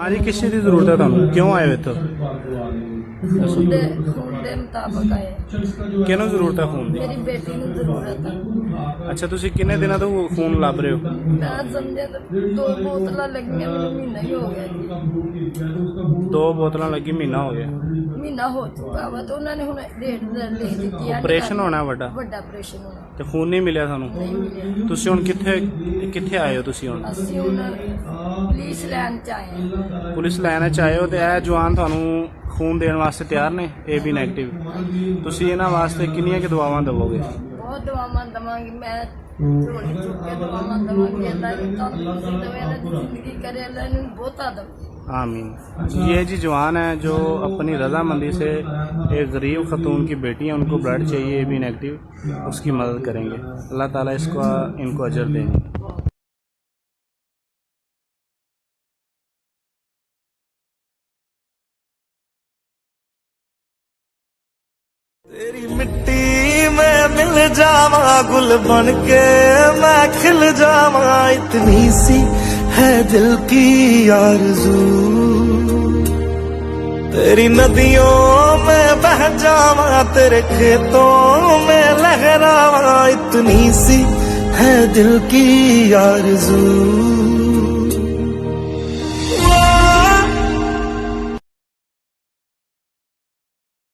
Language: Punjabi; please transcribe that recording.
हाँ जी, किस चीज़ की जरूरत है ਤੁਹਾਨੂੰ? क्यों आए हो इत्थों? खून दे मुताबिक आए। ਕਿਹਨੂੰ ਜ਼ਰੂਰਤ ਹੈ ਖੂਨ ਦੀ? मेरी बेटी ਨੂੰ ਜ਼ਰੂਰਤ ਹੈ। ਅੱਛਾ, ਤੁਸੀਂ ਕਿੰਨੇ ਦਿਨਾਂ ਤੋਂ ਖੂਨ ਲੱਭ ਰਹੇ ਹੋ? ਮੈਂ ਸਮਝਿਆ ਤਾਂ 2 ਬੋਤਲਾਂ ਲੱਗੀਆਂ ਮੈਨੂੰ ਮਹੀਨਾ ਹੀ ਹੋ ਗਿਆ ਜੀ। 2 ਬੋਤਲਾਂ ਲੱਗੀ ਮਹੀਨਾ ਹੋ ਗਿਆ। ਮਹੀਨਾ ਹੋ ਚੁੱਕਾ ਵਾ ਤੇ ਉਹਨਾਂ ਨੇ ਹੁਣ ਡੇਟ ਲਿਖ ਦਿੱਤੀ ਆ। ਆਪਰੇਸ਼ਨ ਹੋਣਾ ਵੱਡਾ ਆਪਰੇਸ਼ਨ ਹੋਣਾ। ਤੇ ਖੂਨ ਨਹੀਂ ਮਿਲਿਆ ਤੁਹਾਨੂੰ? ਨਹੀਂ ਮਿਲਿਆ। ਤੁਸੀਂ ਹੁਣ ਕਿੱਥੇ ਆਏ ਹੋ ਤੁਸੀਂ ਹੁਣ? ਅਸੀਂ ਹੁਣ ਪੁਲਿਸ ਲਾਈਨ ਚ ਆਏ ਹਾਂ। ਪੁਲਿਸ ਲਾਈਨ 'ਚ ਆਏ ਹੋ ਤੇ ਇਹ ਜਵਾਨ ਤੁਹਾਨੂੰ ਖੂਨ ਦੇਣ ਵਾਸਤੇ ਤਿਆਰ ਨੇ AB ਨੈਗੇਟਿਵ। ਤੁਸੀਂ ਇਹਨਾਂ ਵਾਸਤੇ ਕਿੰਨੀਆਂ ਕਿ ਦੁਆਵਾਂ ਦੇਵੋਗੇ? ਬਹੁਤ ਦੁਆਵਾਂ ਦੇਵਾਂਗੀ ਮੈਂ। ਝੋਲੀ ਚੁੱਕ ਕੇ ਦੁਆਵਾਂ ਦੇਵਾਂਗੀ। ਅੱਲਾ ਨੇ ਤੰਦਰੁਸਤੀ ਦੇਵੇ, ਅੱਲਾ ਦੀ ਜ਼ਿੰਦਗੀ करे, अल्लाह ने बहुता दे। आमीन। ये जी जवान है जो अपनी रजामंदी से एक गरीब खतून की बेटी है, उनको ब्लड चाहिए AB नेगेटिव, उसकी मदद करेंगे। अल्लाह ताला इनको अजर देंगे। तेरी मिट्टी में मिल जावा, गुल बन के मैं खिल जावा, इतनी सी है दिल की आरज़ू। तेरी नदियों में बह जावा, तेरे खेतों में लहरावा, इतनी सी है दिल की आरज़ू।